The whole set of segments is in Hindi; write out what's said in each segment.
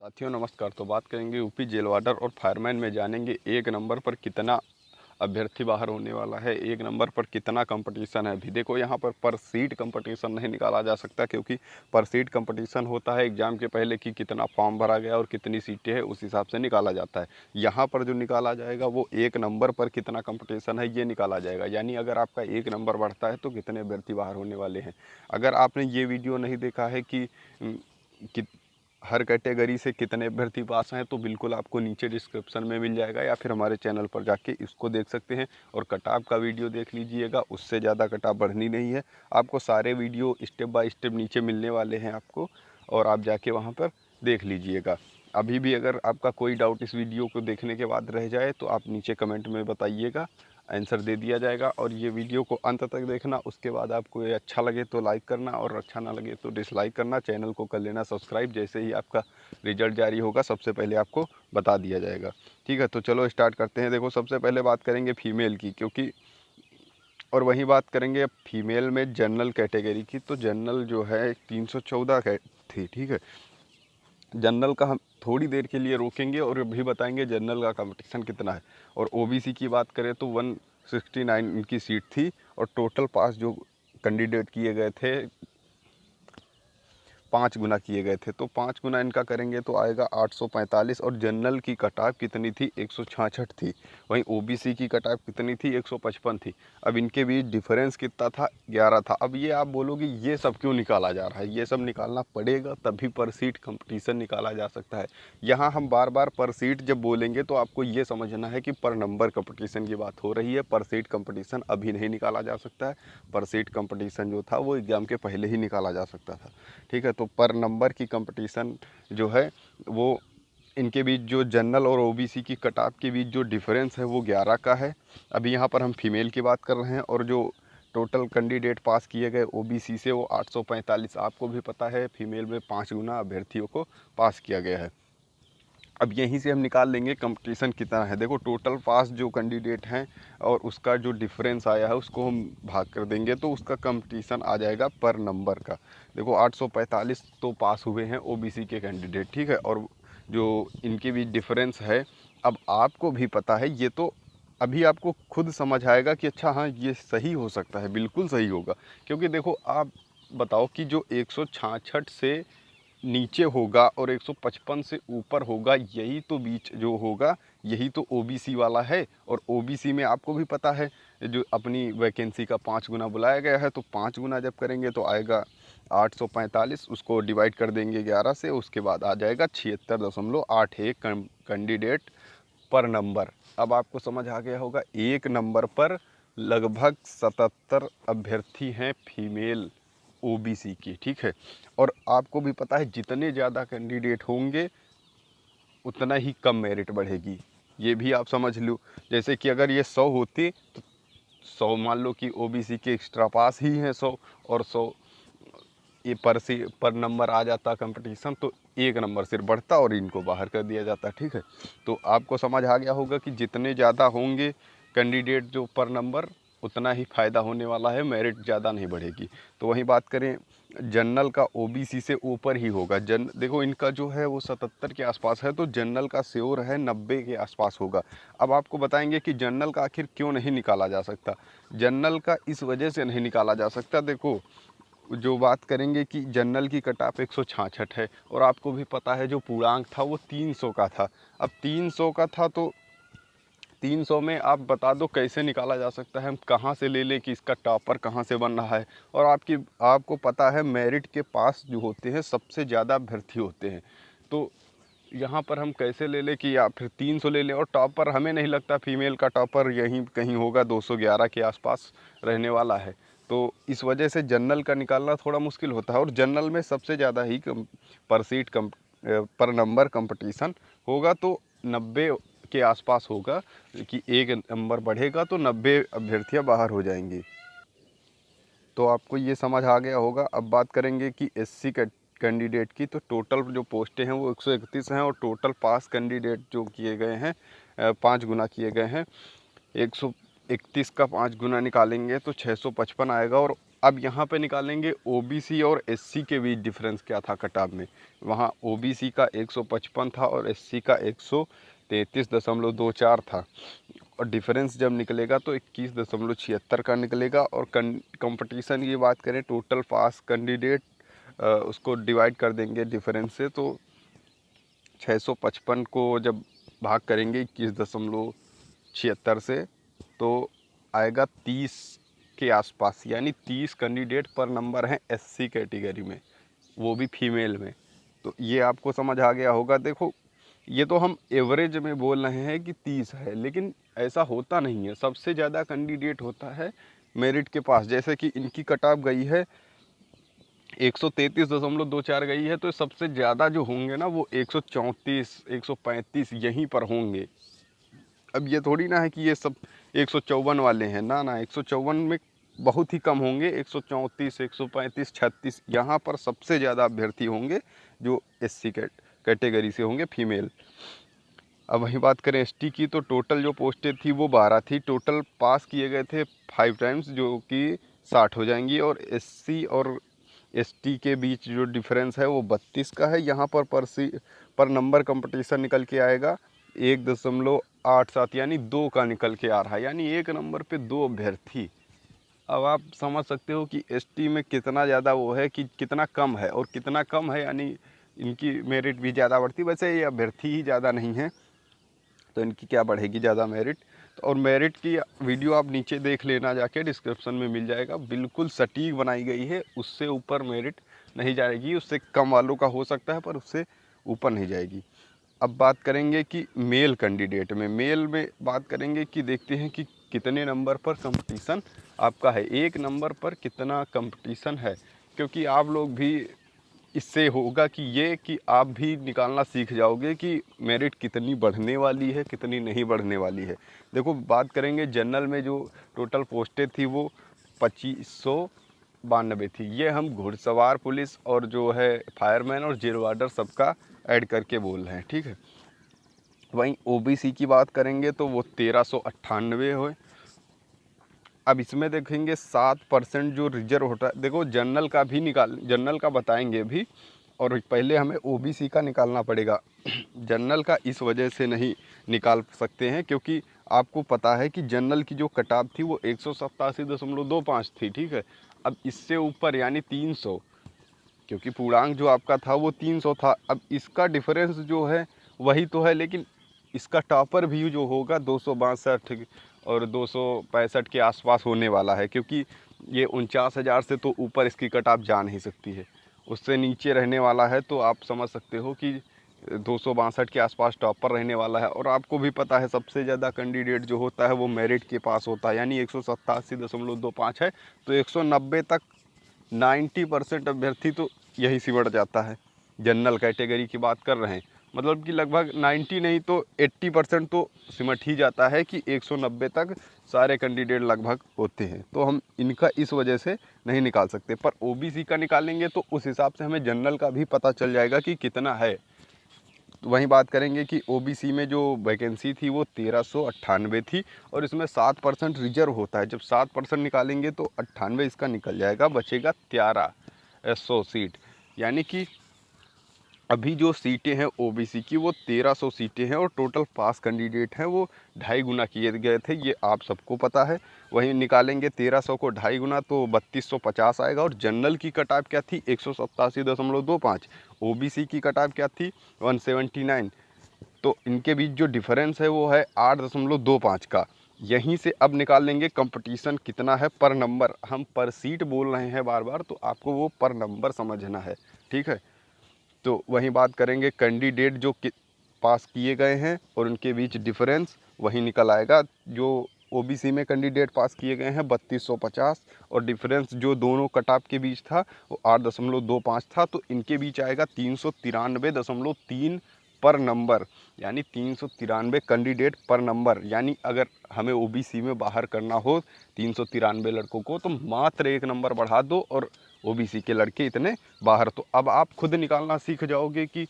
साथियों नमस्कार। तो बात करेंगे यूपी जेल वार्डर और फायरमैन में जानेंगे एक नंबर पर कितना अभ्यर्थी बाहर होने वाला है, एक नंबर पर कितना कंपटीशन है। अभी देखो यहाँ पर सीट कंपटीशन नहीं निकाला जा सकता, क्योंकि पर सीट कंपटीशन होता है एग्ज़ाम के पहले कि कितना फॉर्म भरा गया और कितनी सीटें हैं, उस हिसाब से निकाला जाता है। यहाँ पर जो निकाला जाएगा वो एक नंबर पर कितना कंपटीशन है ये निकाला जाएगा, यानी अगर आपका एक नंबर बढ़ता है तो कितने अभ्यर्थी बाहर होने वाले हैं। अगर आपने ये वीडियो नहीं देखा है कि हर कैटेगरी से कितने अभ्यर्थी पास हैं, तो बिल्कुल आपको नीचे डिस्क्रिप्शन में मिल जाएगा, या फिर हमारे चैनल पर जाके इसको देख सकते हैं। और कटाव का वीडियो देख लीजिएगा, उससे ज़्यादा कटाव बढ़नी नहीं है। आपको सारे वीडियो स्टेप बाय स्टेप नीचे मिलने वाले हैं आपको, और आप जाके वहाँ पर देख लीजिएगा। अभी भी अगर आपका कोई डाउट इस वीडियो को देखने के बाद रह जाए तो आप नीचे कमेंट में बताइएगा, आंसर दे दिया जाएगा। और ये वीडियो को अंत तक देखना, उसके बाद आपको ये अच्छा लगे तो लाइक करना और अच्छा ना लगे तो डिसलाइक करना। चैनल को कर लेना सब्सक्राइब, जैसे ही आपका रिजल्ट जारी होगा सबसे पहले आपको बता दिया जाएगा। ठीक है, तो चलो स्टार्ट करते हैं। देखो सबसे पहले बात करेंगे फीमेल की, क्योंकि और वहीं बात करेंगे अब फीमेल में जनरल कैटेगरी की। तो जनरल जो है 314 थी। ठीक है, जनरल का हम थोड़ी देर के लिए रोकेंगे और अभी बताएंगे जनरल का कंपटीशन कितना है। और ओबीसी की बात करें तो 169 इनकी सीट थी, और टोटल पास जो कैंडिडेट किए गए थे 5 गुना किए गए थे। तो 5 गुना इनका करेंगे तो आएगा 845। और जनरल की कटाव कितनी थी? 166 थी। वहीं ओबीसी की कटाव कितनी थी? 155 थी। अब इनके बीच डिफरेंस कितना था? 11 था। अब ये आप बोलोगे ये सब क्यों निकाला जा रहा है? ये सब निकालना पड़ेगा, तभी पर सीट कंपटीशन निकाला जा सकता है। यहाँ हम बार बार पर सीट जब बोलेंगे तो आपको ये समझना है कि पर नंबर कंपटीशन की बात हो रही है। पर सीट कंपटीशन अभी नहीं निकाला जा सकता है। पर सीट कंपटीशन जो था वो एग्ज़ाम के पहले ही निकाला जा सकता था। ठीक है, तो पर नंबर की कंपटीशन जो है वो इनके बीच जो जनरल और ओबीसी की कटाव के बीच जो डिफरेंस है वो 11 का है। अभी यहाँ पर हम फीमेल की बात कर रहे हैं, और जो टोटल कैंडिडेट पास किए गए ओबीसी से वो 845। आपको भी पता है फीमेल में 5 गुना अभ्यर्थियों को पास किया गया है। अब यहीं से हम निकाल लेंगे कंपटीशन कितना है। देखो टोटल पास जो कैंडिडेट हैं और उसका जो डिफरेंस आया है उसको हम भाग कर देंगे, तो उसका कंपटीशन आ जाएगा पर नंबर का। देखो 845 तो पास हुए हैं ओबीसी के कैंडिडेट। ठीक है, और जो इनके बीच डिफरेंस है, अब आपको भी पता है, ये तो अभी आपको खुद समझ आएगा कि अच्छा हाँ ये सही हो सकता है, बिल्कुल सही होगा। क्योंकि देखो आप बताओ कि जो 166 से नीचे होगा और 155 से ऊपर होगा, यही तो बीच जो होगा यही तो ओबीसी वाला है। और ओबीसी में आपको भी पता है जो अपनी वैकेंसी का 5 गुना बुलाया गया है, तो 5 गुना जब करेंगे तो आएगा 845। उसको डिवाइड कर देंगे 11 से, उसके बाद आ जाएगा 76.81 कैंडिडेट पर नंबर। अब आपको समझ आ गया होगा, एक नंबर पर लगभग 77 अभ्यर्थी हैं फीमेल ओबीसी की। ठीक है, और आपको भी पता है जितने ज़्यादा कैंडिडेट होंगे उतना ही कम मेरिट बढ़ेगी। ये भी आप समझ लो, जैसे कि अगर ये 100 होते तो 100 मान लो कि ओबीसी के एक्स्ट्रा पास ही हैं 100, और 100 ये पर नंबर आ जाता कंपटीशन, तो एक नंबर सिर्फ बढ़ता और इनको बाहर कर दिया जाता। ठीक है, तो आपको समझ आ गया होगा कि जितने ज़्यादा होंगे कैंडिडेट जो पर नंबर, उतना ही फ़ायदा होने वाला है, मेरिट ज़्यादा नहीं बढ़ेगी। तो वहीं बात करें जनरल का, ओबीसी से ऊपर ही होगा। देखो इनका जो है वो 77 के आसपास है, तो जनरल का श्योर है 90 के आसपास होगा। अब आपको बताएंगे कि जनरल का आखिर क्यों नहीं निकाला जा सकता। जनरल का इस वजह से नहीं निकाला जा सकता, देखो जो बात करेंगे कि जनरल की कट-ऑफ 166 है, और आपको भी पता है जो पूर्णांक था वो 300 का था। अब 300 का था तो 300 में आप बता दो कैसे निकाला जा सकता है, हम कहाँ से ले लें कि इसका टॉपर कहाँ से बन रहा है। और आपको पता है मेरिट के पास जो होते हैं सबसे ज़्यादा अभ्यर्थी होते हैं, तो यहाँ पर हम कैसे ले लें कि या फिर 300 ले लें। और टॉपर हमें नहीं लगता फीमेल का टॉपर यहीं कहीं होगा, 211 के आसपास रहने वाला है। तो इस वजह से जनरल का निकालना थोड़ा मुश्किल होता है, और जनरल में सबसे ज़्यादा ही पर सीट पर नंबर कंपटीशन होगा, तो 90 के आसपास होगा कि एक नंबर बढ़ेगा तो 90 अभ्यर्थियाँ बाहर हो जाएंगी। तो आपको ये समझ आ गया होगा। अब बात करेंगे कि एससी कैंडिडेट की, तो टोटल जो पोस्टें हैं वो 131 हैं, और टोटल पास कैंडिडेट जो किए गए हैं 5 गुना किए गए हैं। 131 का 5 गुना निकालेंगे तो 655 आएगा, और अब यहाँ पे निकालेंगे ओबीसी और एससी के बीच डिफरेंस क्या था कट ऑफ में। वहाँ ओबीसी का 155 था और एससी का 133.24 था, और डिफरेंस जब निकलेगा तो 21.76 का निकलेगा। और कंपटीशन की बात करें, टोटल पास कैंडिडेट उसको डिवाइड कर देंगे डिफरेंस से, तो 655 को जब भाग करेंगे 21.76 से तो आएगा 30 के आसपास, यानी 30 कैंडिडेट पर नंबर हैं एससी कैटेगरी में, वो भी फीमेल में। तो ये आपको समझ आ गया होगा। देखो, ये तो हम एवरेज में बोल रहे हैं कि 30 है, लेकिन ऐसा होता नहीं है। सबसे ज़्यादा कैंडिडेट होता है मेरिट के पास। जैसे कि इनकी कट ऑफ गई है 133.24 गई है, तो सबसे ज़्यादा जो होंगे ना वो 134 135 यहीं पर होंगे। अब ये थोड़ी ना है कि ये सब 154 वाले हैं, ना ना, 154 में बहुत ही कम होंगे। 134 135 36 यहाँ पर सबसे ज़्यादा अभ्यर्थी होंगे जो एससी कैटेगरी से होंगे, फीमेल। अब वही बात करें एसटी की, तो टोटल जो पोस्टें थी वो 12 थी। टोटल पास किए गए थे 5 टाइम्स, जो कि 60 हो जाएंगी। और एससी और एसटी के बीच जो डिफरेंस है वो 32 का है। यहाँ पर नंबर कंपटीशन निकल के आएगा 1.87, यानी 2 का निकल के आ रहा है, यानी एक नंबर पे 2 अभ्यर्थी। अब आप समझ सकते हो कि एसटी में कितना ज़्यादा वो है, कि कितना कम है, और कितना कम है यानी इनकी मेरिट भी ज़्यादा बढ़ती। वैसे ये अभ्यर्थी ही ज़्यादा नहीं है तो इनकी क्या बढ़ेगी ज़्यादा मेरिट। तो और मेरिट की वीडियो आप नीचे देख लेना जाके, डिस्क्रिप्शन में मिल जाएगा, बिल्कुल सटीक बनाई गई है। उससे ऊपर मेरिट नहीं जाएगी, उससे कम वालों का हो सकता है पर उससे ऊपर नहीं जाएगी। अब बात करेंगे कि मेल कैंडिडेट में, मेल में बात करेंगे कि देखते हैं कि कितने नंबर पर कंपटीशन आपका है, एक नंबर पर कितना कंपटीशन है। क्योंकि आप लोग भी, इससे होगा कि ये कि आप भी निकालना सीख जाओगे कि मेरिट कितनी बढ़ने वाली है, कितनी नहीं बढ़ने वाली है। देखो, बात करेंगे जनरल में जो टोटल पोस्टें थी वो 2592 थी। ये हम घुड़सवार पुलिस और जो है फायरमैन और जेल वार्डर सबका ऐड करके बोल रहे हैं, ठीक है। वहीं ओबीसी की बात करेंगे तो वो 1398 हुए। अब इसमें देखेंगे 7% जो रिजर्व होता है। देखो, जनरल का बताएंगे भी, और पहले हमें ओबीसी का निकालना पड़ेगा। जनरल का इस वजह से नहीं निकाल सकते हैं क्योंकि आपको पता है कि जनरल की जो कट ऑफ थी वो 187.25 थी, ठीक है। अब इससे ऊपर यानी 300, क्योंकि पूर्णांक जो आपका था वो 300 था। अब इसका डिफरेंस जो है वही तो है, लेकिन इसका टॉपर भी जो होगा 262 और 265 के आसपास होने वाला है, क्योंकि ये 49,000 से तो ऊपर इसकी कट ऑफ जा नहीं सकती है। उससे नीचे रहने वाला है तो आप समझ सकते हो कि 262 के आसपास टॉपर रहने वाला है। और आपको भी पता है सबसे ज़्यादा कैंडिडेट जो होता है वो मेरिट के पास होता है, यानी 187.25 है। तो 190 तक 90% अभ्यर्थी तो यही सिमट जाता है। जनरल कैटेगरी की बात कर रहे हैं, मतलब कि लगभग 90 नहीं तो 80% तो सिमट ही जाता है कि 190 तक सारे कैंडिडेट लगभग होते हैं। तो हम इनका इस वजह से नहीं निकाल सकते, पर ओबीसी का निकालेंगे तो उस हिसाब से हमें जनरल का भी पता चल जाएगा कि कितना है। तो वहीं बात करेंगे कि ओबीसी में जो वैकेंसी थी वो 1398 थी, और इसमें 7% रिजर्व होता है। जब 7% निकालेंगे तो 98 इसका निकल जाएगा, बचेगा 1300 सीट। यानी कि अभी जो सीटें हैं ओबीसी की वो 1300 सीटें हैं, और टोटल पास कैंडिडेट हैं वो 2.5 गुना किए गए थे, ये आप सबको पता है। वहीं निकालेंगे 1300 को 2.5 गुना तो 3250 आएगा। और जनरल की कट ऑफ क्या थी 187.25, ओबीसी की कट ऑफ क्या थी 179। तो इनके बीच जो डिफरेंस है वो है 8.25 का। यहीं से अब निकाल लेंगे कंपटीशन कितना है पर नंबर। हम पर सीट बोल रहे हैं बार बार, तो आपको वो पर नंबर समझना है, ठीक है। तो वहीं बात करेंगे कैंडिडेट जो पास किए गए हैं और उनके बीच डिफरेंस, वही निकल आएगा। जो ओबीसी में कैंडिडेट पास किए गए हैं 3250, और डिफरेंस जो दोनों कट ऑफ के बीच था वो 8.25 था। तो इनके बीच आएगा 393.3 पर नंबर, यानी 393 कैंडिडेट पर नंबर। यानी अगर हमें ओबीसी में बाहर करना हो 393 लड़कों को, तो मात्र एक नंबर बढ़ा दो और ओबीसी के लड़के इतने बाहर। तो अब आप खुद निकालना सीख जाओगे कि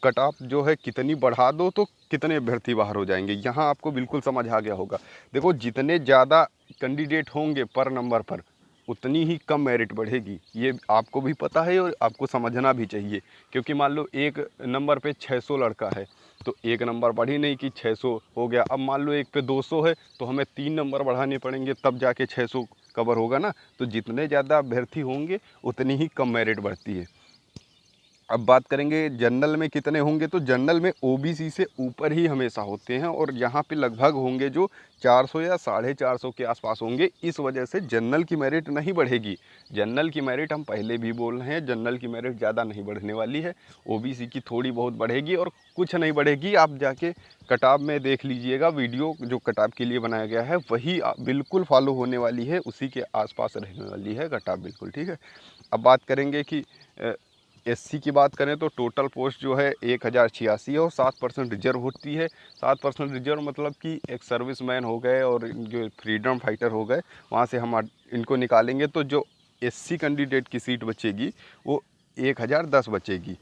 कट ऑफ जो है कितनी बढ़ा दो तो कितने अभ्यर्थी बाहर हो जाएंगे। यहाँ आपको बिल्कुल समझ आ गया होगा। देखो, जितने ज़्यादा कैंडिडेट होंगे पर नंबर पर, उतनी ही कम मेरिट बढ़ेगी। ये आपको भी पता है और आपको समझना भी चाहिए, क्योंकि मान लो एक नंबर पे 600 लड़का है तो एक नंबर बढ़ी नहीं कि 600 हो गया। अब मान लो एक पे 200 है तो हमें 3 नंबर बढ़ाने पड़ेंगे तब जाके 600 कवर होगा ना। तो जितने ज़्यादा अभ्यर्थी होंगे उतनी ही कम मेरिट बढ़ती है। अब बात करेंगे जनरल में कितने होंगे, तो जनरल में ओबीसी से ऊपर ही हमेशा होते हैं और यहाँ पे लगभग होंगे जो 400 या 450 के आसपास होंगे। इस वजह से जनरल की मेरिट नहीं बढ़ेगी। जनरल की मेरिट हम पहले भी बोल रहे हैं, जनरल की मेरिट ज़्यादा नहीं बढ़ने वाली है। ओबीसी की थोड़ी बहुत बढ़ेगी और कुछ नहीं बढ़ेगी। आप जाके कटाव में देख लीजिएगा, वीडियो जो कटाव के लिए बनाया गया है वही बिल्कुल फॉलो होने वाली है, उसी के आसपास रहने वाली है कटाव बिल्कुल, ठीक है। अब बात करेंगे कि एससी की बात करें तो टोटल पोस्ट जो है 1086 है और 7% रिजर्व होती है। 7% रिजर्व मतलब कि एक सर्विसमैन हो गए और जो फ्रीडम फाइटर हो गए, वहाँ से हम इनको निकालेंगे तो जो एससी कैंडिडेट की सीट बचेगी वो 1010 बचेगी।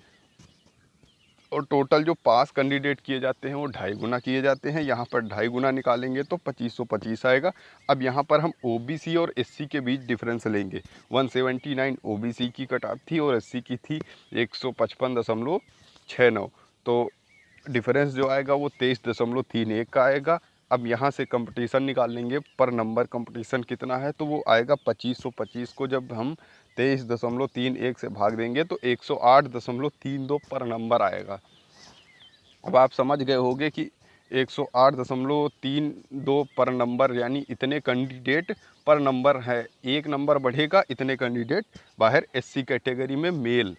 और टोटल जो पास कैंडिडेट किए जाते हैं वो 2.5 गुना किए जाते हैं। यहाँ पर 2.5 गुना निकालेंगे तो 2525 आएगा। अब यहाँ पर हम ओबीसी और एससी के बीच डिफरेंस लेंगे। 179 ओबीसी की कट ऑफ थी और एससी की थी 155.69। तो डिफरेंस जो आएगा वो 23.31 का आएगा। अब यहाँ से कंपटीशन निकाल लेंगे, पर नंबर कंपटीशन कितना है, तो वो आएगा 2525 को जब हम 23.31 से भाग देंगे तो 108.32 पर नंबर आएगा। अब आप समझ गए होंगे कि 108.32 पर नंबर यानी इतने कैंडिडेट पर नंबर है। एक नंबर बढ़ेगा, इतने कैंडिडेट बाहर एससी कैटेगरी में मेल,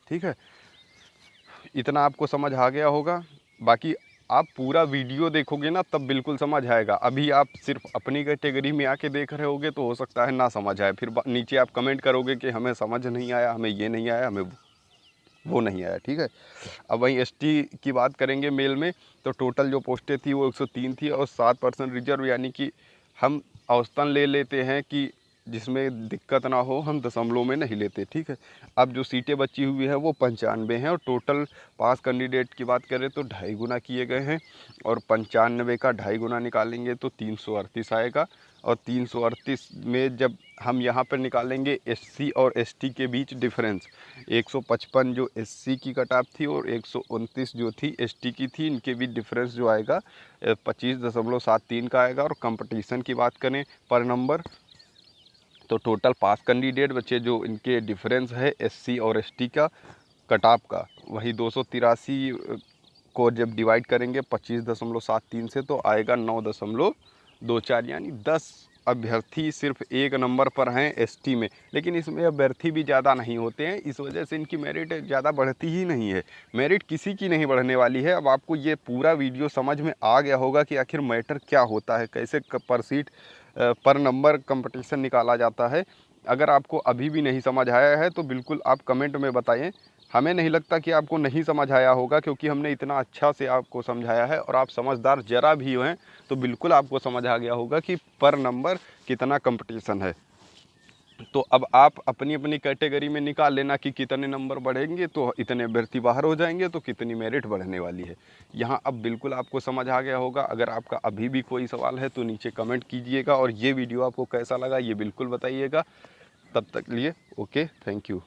ठीक है। इतना आपको समझ आ गया होगा। बाकी आप पूरा वीडियो देखोगे ना तब बिल्कुल समझ आएगा। अभी आप सिर्फ अपनी कैटेगरी में आके देख रहे होगे तो हो सकता है ना समझ आए, फिर नीचे आप कमेंट करोगे कि हमें समझ नहीं आया, हमें ये नहीं आया, हमें वो नहीं आया, ठीक है। अब वहीं एसटी की बात करेंगे मेल में, तो टोटल जो पोस्टें थी वो 103 थी और 7% रिजर्व, यानी कि हम औसतन ले लेते हैं कि जिसमें दिक्कत ना हो, हम दशमलव में नहीं लेते, ठीक है। अब जो सीटें बची हुई हैं वो 95 हैं और टोटल पास कैंडिडेट की बात करें तो 2.5 गुना किए गए हैं और 95 का 2.5 गुना निकालेंगे तो 338 आएगा। और 338 में जब हम यहाँ पर निकालेंगे एससी और एसटी के बीच डिफरेंस, 155 जो एससी की कट ऑफ थी और 129 जो थी एसटी की थी, इनके बीच डिफरेंस जो आएगा 25.73 का आएगा। और कंपटीशन की बात करें पर नंबर, तो टोटल पास कैंडिडेट बचे जो इनके डिफरेंस है एससी और एसटी का कट ऑफ का, वही 283 को जब डिवाइड करेंगे 25.73 से तो आएगा 9.24, यानी 10 अभ्यर्थी सिर्फ एक नंबर पर हैं एसटी में। लेकिन इसमें अभ्यर्थी भी ज़्यादा नहीं होते हैं, इस वजह से इनकी मेरिट ज़्यादा बढ़ती ही नहीं है। मेरिट किसी की नहीं बढ़ने वाली है। अब आपको ये पूरा वीडियो समझ में आ गया होगा कि आखिर मैटर क्या होता है, कैसे पर सीट पर नंबर कंपटीशन निकाला जाता है। अगर आपको अभी भी नहीं समझ आया है तो बिल्कुल आप कमेंट में बताएं। हमें नहीं लगता कि आपको नहीं समझ आया होगा, क्योंकि हमने इतना अच्छा से आपको समझाया है और आप समझदार ज़रा भी हैं तो बिल्कुल आपको समझ आ गया होगा कि पर नंबर कितना कंपटीशन है। तो अब आप अपनी अपनी कैटेगरी में निकाल लेना कि कितने नंबर बढ़ेंगे तो इतने अभ्यर्थी बाहर हो जाएंगे तो कितनी मेरिट बढ़ने वाली है। यहाँ अब बिल्कुल आपको समझ आ गया होगा। अगर आपका अभी भी कोई सवाल है तो नीचे कमेंट कीजिएगा और ये वीडियो आपको कैसा लगा ये बिल्कुल बताइएगा। तब तक लिए ओके, थैंक यू।